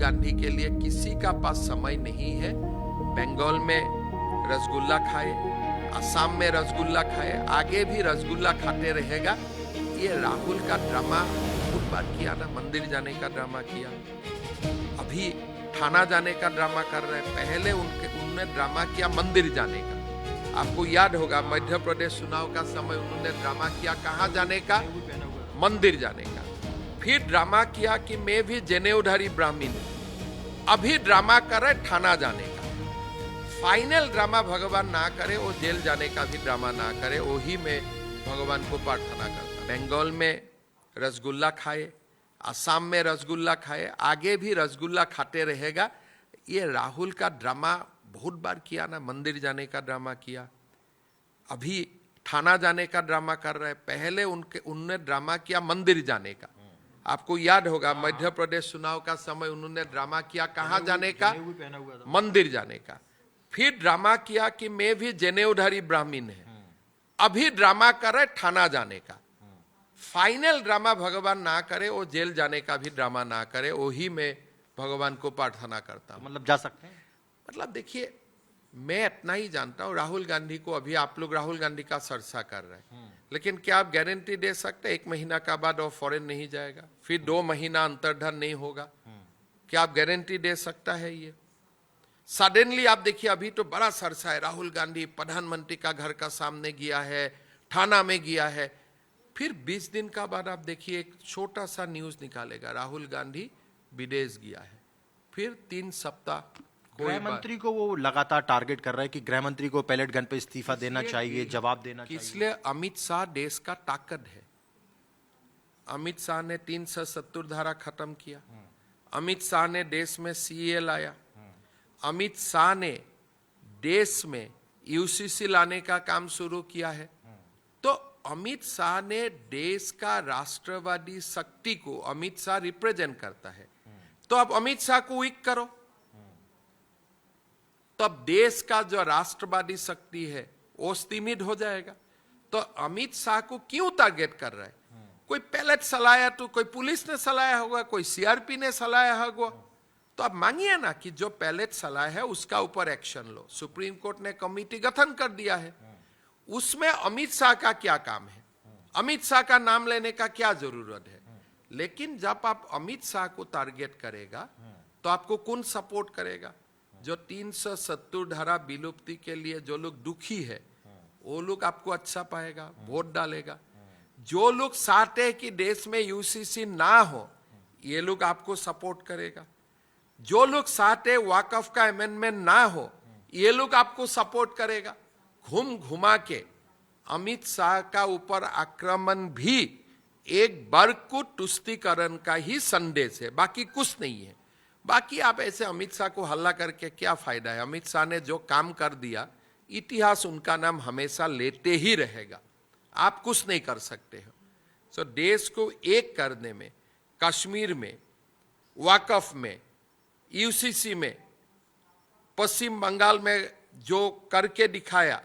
गांधी के लिए किसी का पास समय नहीं है। बंगाल में रसगुल्ला खाए, असम में रसगुल्ला खाए, आगे भी रसगुल्ला खाते रहेगा। ये राहुल का ड्रामा बहुत बार किया ना, मंदिर जाने का ड्रामा किया, अभी थाना जाने का ड्रामा कर रहे हैं। पहले उन्होंने ड्रामा किया मंदिर जाने का। आपको याद होगा मध्य प्रदेश चुनाव का समय उन्होंने ड्रामा किया कहाँ जाने का, मंदिर जाने का। फिर ड्रामा किया कि मैं भी जनेऊधारी ब्राह्मण हूं। अभी ड्रामा कर रहे थाना जाने का। फाइनल ड्रामा भगवान ना करे, वो जेल जाने का भी ड्रामा ना करे, वही में भगवान को प्रार्थना करता। बंगाल में रसगुल्ला खाए, असम में रसगुल्ला खाए, आगे भी रसगुल्ला खाते रहेगा। ये राहुल का ड्रामा बहुत बार किया ना, मंदिर जाने का ड्रामा किया, अभी थाना जाने का ड्रामा कर रहे हैं। पहले उन्होंने ड्रामा किया मंदिर जाने का। आपको याद होगा मध्य प्रदेश चुनाव का समय उन्होंने ड्रामा किया कहाँ जाने का, मंदिर जाने का। फिर ड्रामा किया कि मैं भी जनेऊधारी ब्राह्मण है। अभी ड्रामा कर रहे थाना जाने का। फाइनल ड्रामा भगवान ना करे, वो जेल जाने का भी ड्रामा ना करे, वही में भगवान को प्रार्थना करता हूं। मतलब जा सकते हैं, मतलब देखिए, मैं इतना ही जानता हूं राहुल गांधी को। अभी आप लोग राहुल गांधी का चर्चा कर रहे हैं, लेकिन क्या आप गारंटी दे सकते हैं 1 महीना का बाद वो फॉरेन नहीं जाएगा, फिर 2 महीना अंतर्धान नहीं होगा? क्या आप गारंटी दे सकता है? ये सडनली आप देखिए, अभी तो बड़ा चर्चा है, राहुल गांधी प्रधानमंत्री का घर का सामने गया है, थाना में गया है। फिर 20 दिन का बाद आप देखिए एक छोटा सा न्यूज निकालेगा, राहुल गांधी विदेश गया है। फिर 3 सप्ताह गृह मंत्री को वो लगातार टारगेट कर रहा है कि गृह मंत्री को पैलेट गन पे इस्तीफा देना चाहिए, जवाब देना चाहिए। इसलिए अमित शाह देश का ताकत है। अमित शाह ने 370 धारा खत्म किया, अमित शाह ने देश में सीए लाया, अमित शाह ने देश में यूसीसी लाने का काम शुरू किया है। तो अमित शाह ने देश का राष्ट्रवादी शक्ति को अमित शाह रिप्रेजेंट करता है। तो अब अमित शाह को वीक करो, तब देश का जो राष्ट्रवादी शक्ति है वो सीमित हो जाएगा। तो अमित शाह को क्यों टारगेट कर रहा है? कोई पैलेट सलाया तो कोई पुलिस ने सलाया होगा, कोई सीआरपी ने सलाया होगा। तो आप मांगिए ना कि जो पैलेट सलाया है उसका ऊपर एक्शन लो। सुप्रीम कोर्ट ने कमेटी गठन कर दिया है, उसमें अमित शाह का क्या काम है? अमित शाह का नाम लेने का क्या जरूरत है? लेकिन जब आप अमित शाह को टारगेट करेगा तो आपको कौन सपोर्ट करेगा? जो 370 धारा विलुप्ति के लिए जो लोग दुखी है वो लोग आपको अच्छा पाएगा, वोट डालेगा। जो लोग चाहते हैं कि देश में यूसीसी ना हो, ये लोग आपको सपोर्ट करेगा। जो लोग चाहते हैं वाकफ का अमेंडमेंट ना हो, ये लोग आपको सपोर्ट करेगा। घूम घुमा के अमित शाह का ऊपर आक्रमण भी एक वर्ग को तुष्टीकरण का ही संदेश है, बाकी कुछ नहीं है। बाकी आप ऐसे अमित शाह को हल्ला करके क्या फायदा है? अमित शाह ने जो काम कर दिया, इतिहास उनका नाम हमेशा लेते ही रहेगा, आप कुछ नहीं कर सकते हो। तो देश को एक करने में, कश्मीर में, वाकफ में, यूसीसी में, पश्चिम बंगाल में जो करके दिखाया,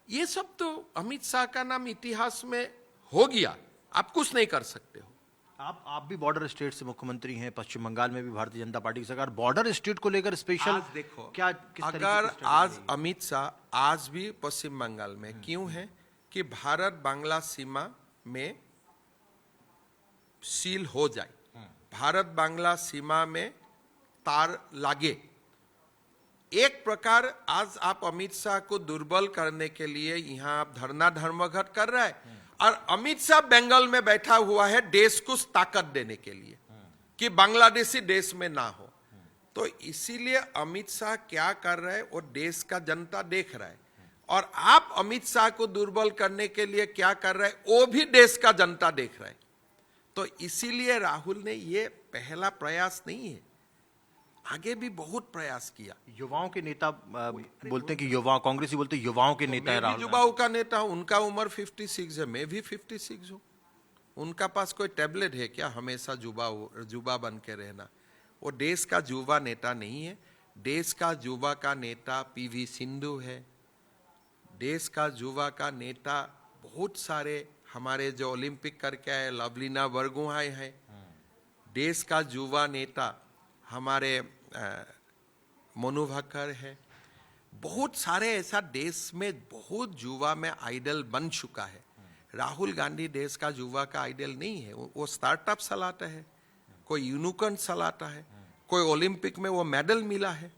ये सब तो अमित शाह का नाम इतिहास में हो गया, आप कुछ नहीं कर सकते हो। आप भी बॉर्डर स्टेट से मुख्यमंत्री हैं, पश्चिम बंगाल में भी भारतीय जनता पार्टी की सरकार, बॉर्डर स्टेट को लेकर स्पेशल देखो क्या, अगर आज अमित शाह आज भी पश्चिम बंगाल में क्यों है कि भारत बांग्ला सीमा में सील हो जाए, भारत बांग्ला सीमा में तार लागे। एक प्रकार आज आप अमित शाह को दुर्बल करने के लिए यहाँ आप धरना धर्मघट कर रहा है, और अमित शाह बंगाल में बैठा हुआ है देश को ताकत देने के लिए कि बांग्लादेशी देश में ना हो। तो इसीलिए अमित शाह क्या कर रहे हैं वो देश का जनता देख रहा है, और आप अमित शाह को दुर्बल करने के लिए क्या कर रहे हैं वो भी देश का जनता देख रहा है। तो इसीलिए राहुल ने ये पहला प्रयास नहीं है, आगे भी बहुत प्रयास किया। युवाओं के नेता बोलते हैं कि युवा कांग्रेसी बोलते हैं युवाओं के नेता है राहुल। युवाओं का नेता हूं, उनका उम्र 56 है, मैं भी 56 हूं। उनका पास कोई टैबलेट है क्या हमेशा युवा बन के रहना? वो देश का युवा नेता नहीं है। देश का युवा का नेता पीवी सिंधु है, देश का युवा का नेता बहुत सारे हमारे जो ओलंपिक करके आए लवलीना बरगोहाई है, देश का युवा नेता हमारे मनु भाकर है, बहुत सारे ऐसा देश में बहुत युवा में आइडल बन चुका है। राहुल गांधी देश का युवा का आइडल नहीं है, वो स्टार्टअप चलाता है, कोई यूनिकॉर्न चलाता है, कोई ओलंपिक में वो मेडल मिला है।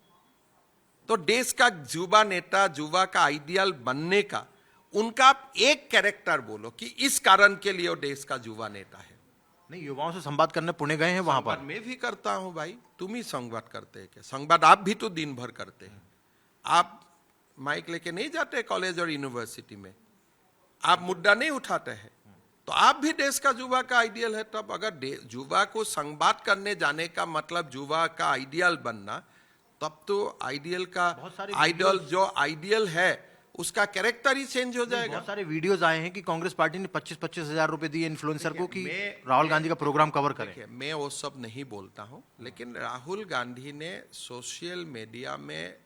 तो देश का युवा नेता, युवा का आइडियल बनने का उनका आप एक कैरेक्टर बोलो कि इस कारण के लिए वो देश का युवा नेता है। नहीं, युवाओं से संवाद करने पुणे गए हैं वहां पर। संवाद मैं भी करता हूं भाई, तुम ही संवाद करते हैं क्या? संवाद आप भी तो दिन भर करते हैं। आप माइक लेके नहीं जाते कॉलेज और यूनिवर्सिटी में, आप मुद्दा नहीं उठाते हैं, तो आप भी देश का युवा का आइडियल है। तब अगर युवा को संवाद करने जाने का मतलब युवा का आइडियल बनना, तब तो आइडियल का आइडल जो आइडियल है उसका कैरेक्टर ही चेंज हो जाएगा। बहुत सारे वीडियोस आए हैं कि कांग्रेस पार्टी ने 25-25 हजार रुपए दिए इन्फ्लुएंसर को कि राहुल गांधी का प्रोग्राम कवर करें। मैं वो सब नहीं बोलता हूं, लेकिन राहुल गांधी ने सोशल मीडिया में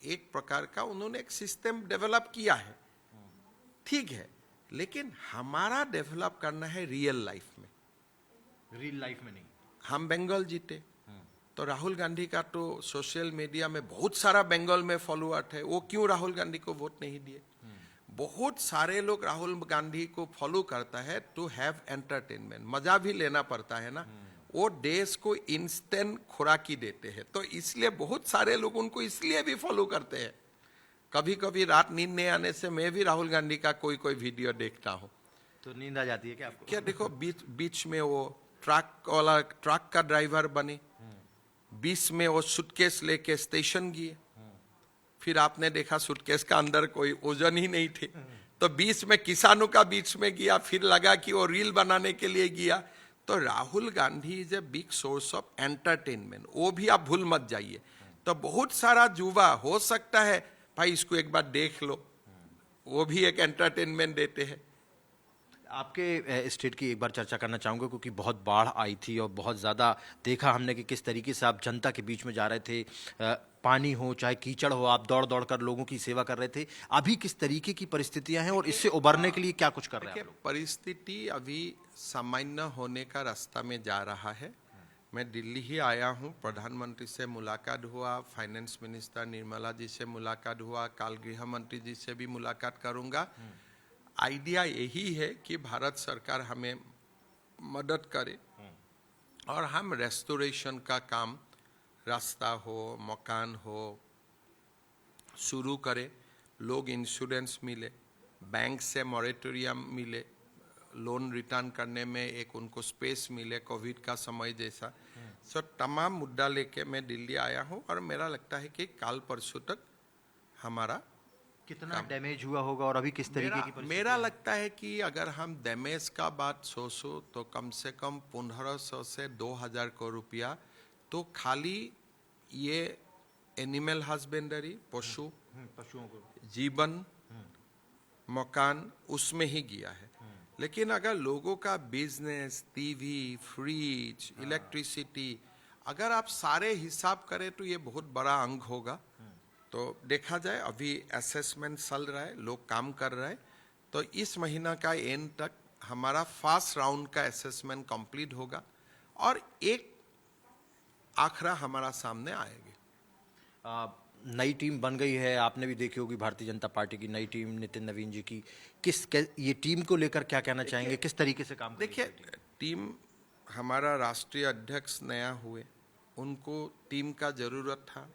एक प्रकार का उन्होंने एक सिस्टम डेवलप किया है, ठीक है, लेकिन हमारा डेवलप करना है रियल लाइफ में, रियल लाइफ में नहीं। हम बंगाल जीते तो राहुल गांधी का तो सोशल मीडिया में बहुत सारा बंगाल में फॉलोअर थे, वो क्यों राहुल गांधी को वोट नहीं दिए? बहुत सारे लोग राहुल गांधी को फॉलो करता है टू हैव एंटरटेनमेंट, मजा भी लेना पड़ता है ना, वो देश को इंस्टेंट खुराकी देते हैं, तो इसलिए बहुत सारे लोग उनको इसलिए भी फॉलो करते हैं। कभी कभी रात नींद नहीं आने से मैं भी राहुल गांधी का कोई कोई वीडियो देखता हूँ। तो नींद आ जाती है क्या आपको? क्या देखो, बीच में वो ट्रक का ड्राइवर बने, बीच में वो सूटकेस लेके स्टेशन गए, फिर आपने देखा सूटकेस का अंदर कोई वजन ही नहीं थे, तो बीच में किसानों का बीच में गया, फिर लगा कि वो रील बनाने के लिए गया। तो Rahul Gandhi is a big source of entertainment, वो भी आप भूल मत जाइए। तो बहुत सारा युवा हो सकता है भाई इसको एक बार देख लो, वो भी एक एंटरटेनमेंट देते हैं। आपके स्टेट की एक बार चर्चा करना चाहूँगा, क्योंकि बहुत बाढ़ आई थी और बहुत ज़्यादा देखा हमने कि किस तरीके से आप जनता के बीच में जा रहे थे, पानी हो चाहे कीचड़ हो, आप दौड़ दौड़ कर लोगों की सेवा कर रहे थे। अभी किस तरीके की परिस्थितियां हैं और इससे उबरने के लिए क्या कुछ कर रहे हैं आप लोग? परिस्थिति अभी सामान्य होने का रास्ता में जा रहा है। मैं दिल्ली ही आया हूँ, प्रधानमंत्री से मुलाकात हुआ, फाइनेंस मिनिस्टर निर्मला जी से मुलाकात हुआ, कल गृह मंत्री जी से भी मुलाकात करूंगा। आइडिया यही है कि भारत सरकार हमें मदद करे और हम रेस्टोरेशन का काम, रास्ता हो, मकान हो, शुरू करें, लोग इंश्योरेंस मिले, बैंक से मॉरेटोरियम मिले, लोन रिटर्न करने में एक उनको स्पेस मिले कोविड का समय जैसा। सो तमाम मुद्दा लेके मैं दिल्ली आया हूँ और मेरा लगता है कि कल परसों तक हमारा कितना डैमेज हुआ होगा और अभी किस तरीके की परिस्थिति मेरा लगता है कि अगर हम डैमेज का बात सोचो तो कम से कम 1500 से 2000 करोड़ रुपया तो खाली ये एनिमल हस्बेंडरी, पशुओं को जीवन, मकान उसमें ही गया है। लेकिन अगर लोगों का बिजनेस, टीवी, फ्रिज, इलेक्ट्रिसिटी, अगर आप सारे हिसाब करें तो ये बहुत बड़ा अंग होगा। तो देखा जाए, अभी असेसमेंट चल रहा है, लोग काम कर रहे हैं, तो इस महीना का एंड तक हमारा फर्स्ट राउंड का असेसमेंट कंप्लीट होगा और एक आंकड़ा हमारा सामने आएगी। नई टीम बन गई है, आपने भी देखी होगी भारतीय जनता पार्टी की नई टीम नितिन नवीन जी की। ये टीम को लेकर क्या कहना चाहेंगे, किस तरीके से काम देखिए, टीम हमारा राष्ट्रीय अध्यक्ष नया हुए, उनको टीम का जरूरत था,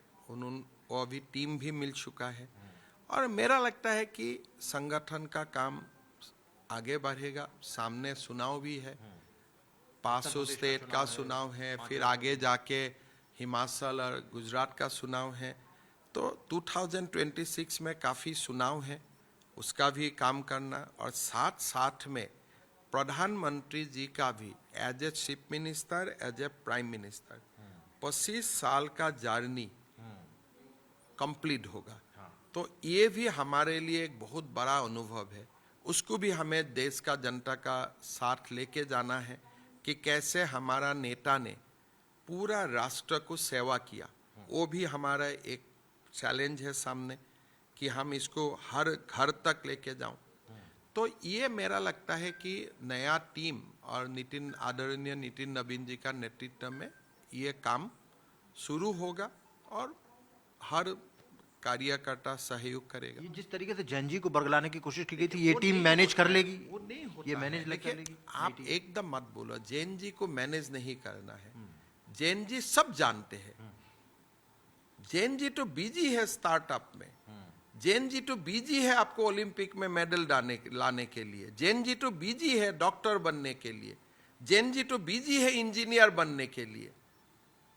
वो अभी टीम भी मिल चुका है और मेरा लगता है कि संगठन का काम आगे बढ़ेगा। सामने चुनाव भी है, 500 स्टेट का चुनाव है, फिर आगे जाके हिमाचल और गुजरात का चुनाव है, तो 2026 में काफ़ी चुनाव है, उसका भी काम करना और साथ साथ में प्रधानमंत्री जी का भी as a chief minister, as a prime minister 25 साल का जर्नी कंप्लीट होगा। तो ये भी हमारे लिए एक बहुत बड़ा अनुभव है, उसको भी हमें देश का जनता का साथ लेके जाना है कि कैसे हमारा नेता ने पूरा राष्ट्र को सेवा किया। वो भी हमारा एक चैलेंज है सामने कि हम इसको हर घर तक लेके जाऊं। तो ये मेरा लगता है कि नया टीम और आदरणीय नितिन नवीन जी का नेतृत्व में ये काम शुरू होगा और हर कार्यकर्ता सहयोग करेगा। ये जिस तरीके से जैन जी को बरगलाने की कोशिश की गई थी, ये टीम मैनेज कर लेगी? वो नहीं होता ये है। मैनेज कर देखिए, लेगी? आप एकदम मत बोलो जैन जी को मैनेज नहीं करना है। जैन जी सब जानते हैं। जैन जी तो बिजी है स्टार्टअप में। जैन जी तो बिजी है आपको ओलंपिक में मेडल लाने के लिए। जैन जी तो बिजी है डॉक्टर बनने के लिए। जैन जी तो बिजी है इंजीनियर बनने के लिए।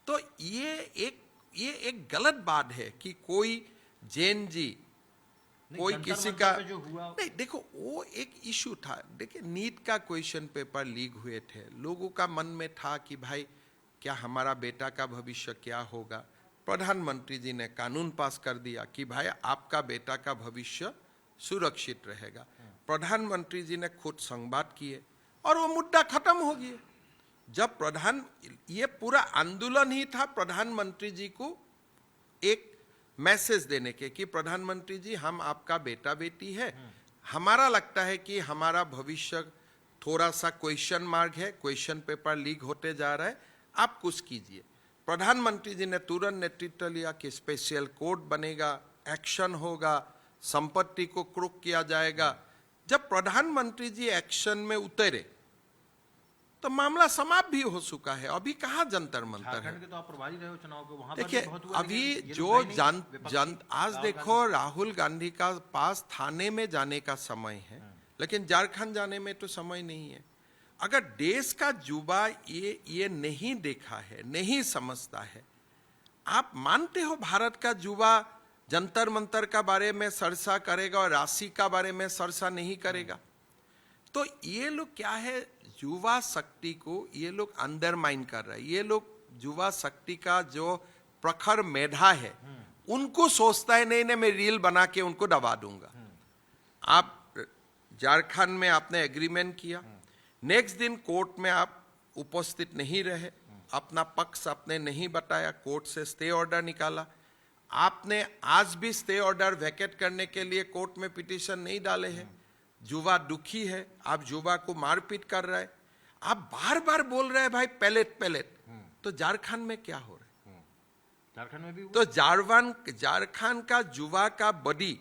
तो ये एक गलत बात है कि कोई जैन जी कोई जंतर किसी मंतर का पे जो हुआ, नहीं, देखो वो एक इशू था। देखिए, नीट का क्वेश्चन पेपर लीक हुए थे। लोगों का मन में था कि भाई क्या हमारा बेटा का भविष्य क्या होगा। प्रधानमंत्री जी ने कानून पास कर दिया कि भाई आपका बेटा का भविष्य सुरक्षित रहेगा। प्रधानमंत्री जी ने खुद संवाद किए और वो मुद्दा खत्म हो गया। जब ये पूरा आंदोलन ही था प्रधानमंत्री जी को एक मैसेज देने के कि प्रधानमंत्री जी हम आपका बेटा बेटी है, हमारा लगता है कि हमारा भविष्य थोड़ा सा क्वेश्चन मार्क है, क्वेश्चन पेपर लीक होते जा रहा है, आप कुछ कीजिए। प्रधानमंत्री जी ने तुरंत नेतृत्व लिया कि स्पेशल कोर्ट बनेगा, एक्शन होगा, संपत्ति को क्रुक किया जाएगा। जब प्रधानमंत्री जी एक्शन में उतरे तो मामला समाप्त भी हो चुका है। अभी कहाँ जंतर मंतर है। झारखंड के तो आप प्रभारी रहे हो चुनाव के, वहां पर भी देखिए, बहुत हुआ, अभी लेकिन ये जो लोग गए नहीं, आज देखो राहुल गांधी का पास थाने में जाने का समय है, लेकिन झारखंड जाने में तो समय नहीं है। अगर देश का युवा ये नहीं देखा है, नहीं समझता है, आप मानते हो भारत का युवा जंतर मंतर का बारे में चर्चा करेगा और राशि का बारे में चर्चा नहीं करेगा? तो ये लोग क्या है, युवा शक्ति को ये लोग अंडरमाइन कर रहे हैं। ये लोग युवा शक्ति का जो प्रखर मेधा है उनको सोचता है नहीं मैं रील बना के उनको दबा दूंगा। आप झारखंड में आपने एग्रीमेंट किया, नेक्स्ट दिन कोर्ट में आप उपस्थित नहीं रहे, अपना पक्ष आपने नहीं बताया, कोर्ट से स्टे ऑर्डर निकाला। आपने आज भी स्टे ऑर्डर वैकेट करने के लिए कोर्ट में पिटीशन नहीं डाले हैं। युवा दुखी है, आप युवा को मारपीट कर रहे हैं, आप बार बार बोल रहे हैं भाई पैलेट। तो झारखंड में क्या हो रहा है? झारखंड में भी हुआ? तो झारखंड का युवा का बॉडी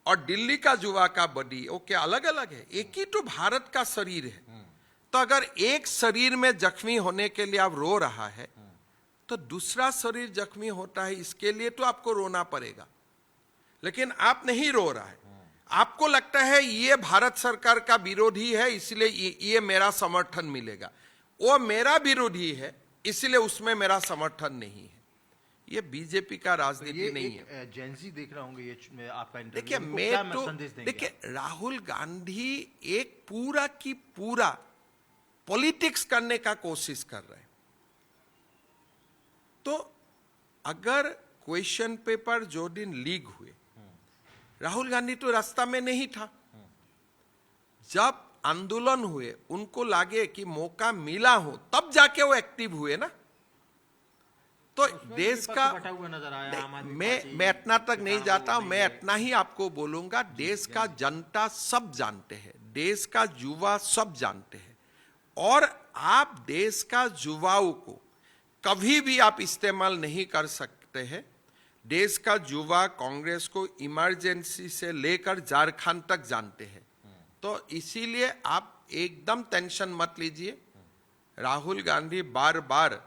और दिल्ली का युवा का बॉडी वो क्या अलग अलग है? एक ही तो भारत का शरीर है। तो अगर एक शरीर में जख्मी होने के लिए आप रो रहा है तो दूसरा शरीर जख्मी होता है, इसके लिए तो आपको रोना पड़ेगा। लेकिन आप नहीं रो रहा है, आपको लगता है ये भारत सरकार का विरोधी है इसलिए ये मेरा समर्थन मिलेगा, वो मेरा विरोधी है इसलिए उसमें मेरा समर्थन नहीं है। ये बीजेपी का राजनीति नहीं है। जेंजी देख रहा होंगे ये आपका इंटरव्यू, देखिए, उनको मैं क्या तो संदेश देंगे? देखिए, राहुल गांधी एक पूरा की पूरा पॉलिटिक्स करने का कोशिश कर रहे हैं। तो अगर क्वेश्चन पेपर जो दिन लीक हुए, राहुल गांधी तो रास्ता में नहीं था। जब आंदोलन हुए उनको लगे कि मौका मिला हो तब जाके वो एक्टिव हुए ना। तो देश का बटा हुआ नजर आया आम आदमी पार्टी, मैं इतना तक नहीं जाता हूं, नहीं मैं है। इतना ही आपको बोलूंगा, देश का जनता सब जानते हैं, देश का युवा सब जानते हैं। और आप देश का युवाओं को कभी भी आप इस्तेमाल नहीं कर सकते हैं। देश का युवा कांग्रेस को इमरजेंसी से लेकर झारखंड तक जानते हैं। तो इसीलिए आप एकदम टेंशन मत लीजिए। राहुल गांधी बार बार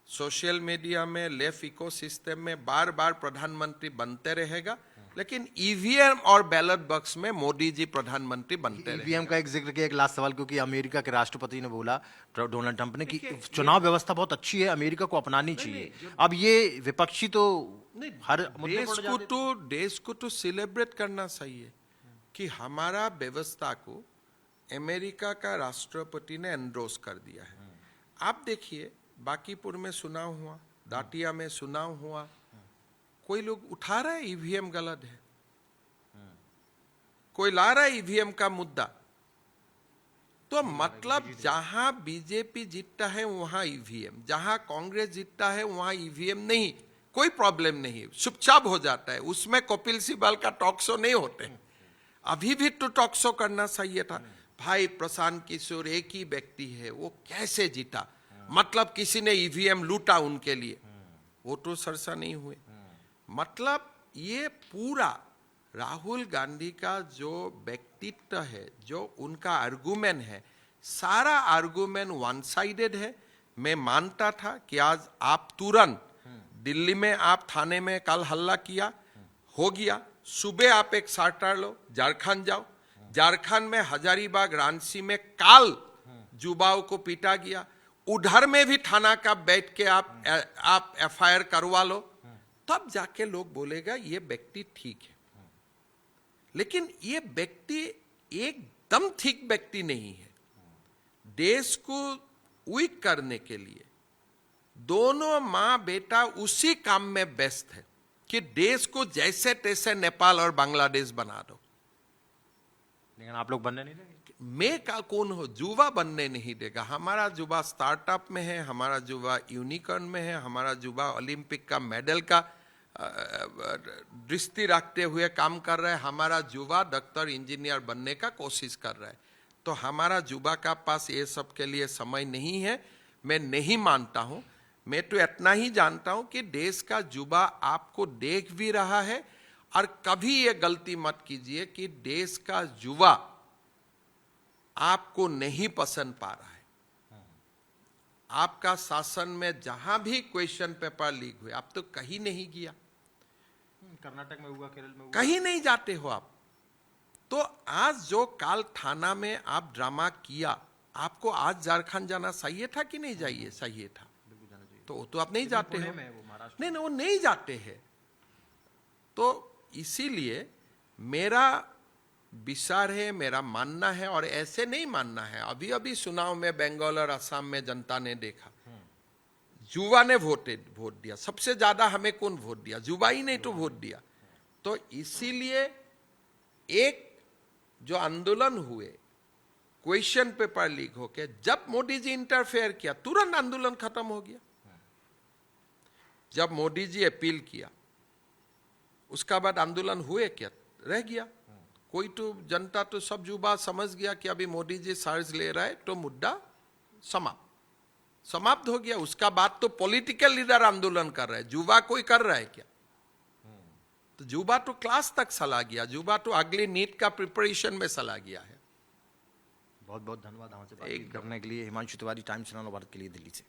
सोशल मीडिया में, लेफ्ट इकोसिस्टम में बार बार प्रधानमंत्री बनते रहेगा, लेकिन ईवीएम और बैलेट बॉक्स में मोदी जी प्रधानमंत्री बनते रहेंगे। ईवीएम का एक जिक्र किया, एक लास्ट सवाल, क्योंकि अमेरिका के राष्ट्रपति ने बोला, डोनाल्ड ट्रंप ने, कि चुनाव व्यवस्था बहुत अच्छी है, अमेरिका को अपनानी चाहिए। अब ये विपक्षी तो हर मुद्दे पर जाते थे। देश को तो सेलिब्रेट करना चाहिए कि हमारा व्यवस्था को अमेरिका का राष्ट्रपति ने एंडोर्स कर दिया है। आप देखिए, बांकीपुर में चुनाव हुआ, दातिया में चुनाव हुआ, कोई लोग उठा रहा है ईवीएम गलत है, कोई ला रहा है ईवीएम का मुद्दा। तो मतलब जहां बीजेपी जीतता है वहां ईवीएम, जहां कांग्रेस जीतता है वहां ईवीएम नहीं, कोई प्रॉब्लम नहीं, चुपचाप हो जाता है। उसमें कपिल सिब्बल का टॉक शो नहीं होते। अभी भी तो टॉक शो करना चाहिए था। भाई प्रशांत किशोर एक ही व्यक्ति है, वो कैसे जीता? मतलब किसी ने ईवीएम लूटा उनके लिए। वोटों सरसा नहीं हुए। मतलब ये पूरा राहुल गांधी का जो व्यक्तित्व है, जो उनका आर्गुमेंट है, सारा आर्गुमेंट वन साइडेड है। मैं मानता था कि आज आप तुरंत दिल्ली में आप थाने में कल हल्ला किया, हो गया, सुबह आप एक चार्टर लो, झारखंड जाओ, झारखंड में हजारीबाग रांची में काल युवाओं को पीटा गया, उधर में भी थाना का बैठ के आप एफआईआर करवा लो, तब जाके लोग बोलेगा ये व्यक्ति ठीक है। लेकिन ये व्यक्ति एकदम ठीक व्यक्ति नहीं है। देश को वीक करने के लिए दोनों मां बेटा उसी काम में व्यस्त है कि देश को जैसे तैसे नेपाल और बांग्लादेश बना दो। लेकिन आप लोग बनने नहीं देंगे। मैं का कौन हो, युवा बनने नहीं देगा। हमारा युवा स्टार्टअप में है, हमारा युवा यूनिकॉर्न में है, हमारा युवा ओलंपिक का मेडल का दृष्टि रखते हुए काम कर रहा है, हमारा युवा डॉक्टर इंजीनियर बनने का कोशिश कर रहा है। तो हमारा युवा का पास ये सब के लिए समय नहीं है। मैं नहीं मानता हूं। मैं तो इतना ही जानता हूं कि देश का युवा आपको देख भी रहा है, और कभी ये गलती मत कीजिए कि देश का युवा आपको नहीं पसंद पा रहा है। आपका शासन में जहां भी क्वेश्चन पेपर लीक हुए, आप तो कहीं नहीं गया, कर्नाटक में हुआ, केरल में हुआ, कहीं नहीं जाते हो आप। तो आज जो काल थाना में आप ड्रामा किया, आपको आज झारखंड जाना चाहिए था कि नहीं जाइए चाहिए था? तो आप नहीं जाते हो। नहीं, वो नहीं जाते हैं। तो इसीलिए मेरा विचार है, मेरा मानना है, और ऐसे नहीं मानना है। अभी अभी चुनाव में बंगाल और असम में जनता ने देखा, युवा ने वोट दिया। सबसे ज्यादा हमें कौन वोट दिया? युवा ही नहीं तो वोट दिया। तो इसीलिए एक जो आंदोलन हुए, क्वेश्चन पेपर लीक होके, जब मोदी जी इंटरफेयर किया, तुरंत आंदोलन खत्म हो गया। जब मोदी जी अपील किया, उसका बाद आंदोलन हुए क्या? रह गया। कोई तो जनता तो सब युवा समझ गया कि अभी मोदी जी चार्ज ले रहा है, तो मुद्दा समाप्त हो गया। उसका बाद तो पॉलिटिकल लीडर आंदोलन कर रहा है, युवा कोई कर रहा है क्या? तो युवा तो क्लास तक चला गया, युवा तो अगले नीट का प्रिपरेशन में चला गया है। बहुत बहुत धन्यवाद हमसे बात करने के लिए। हिमांशु तिवारी, टाइम्स चैनल भारत के लिए, दिल्ली से।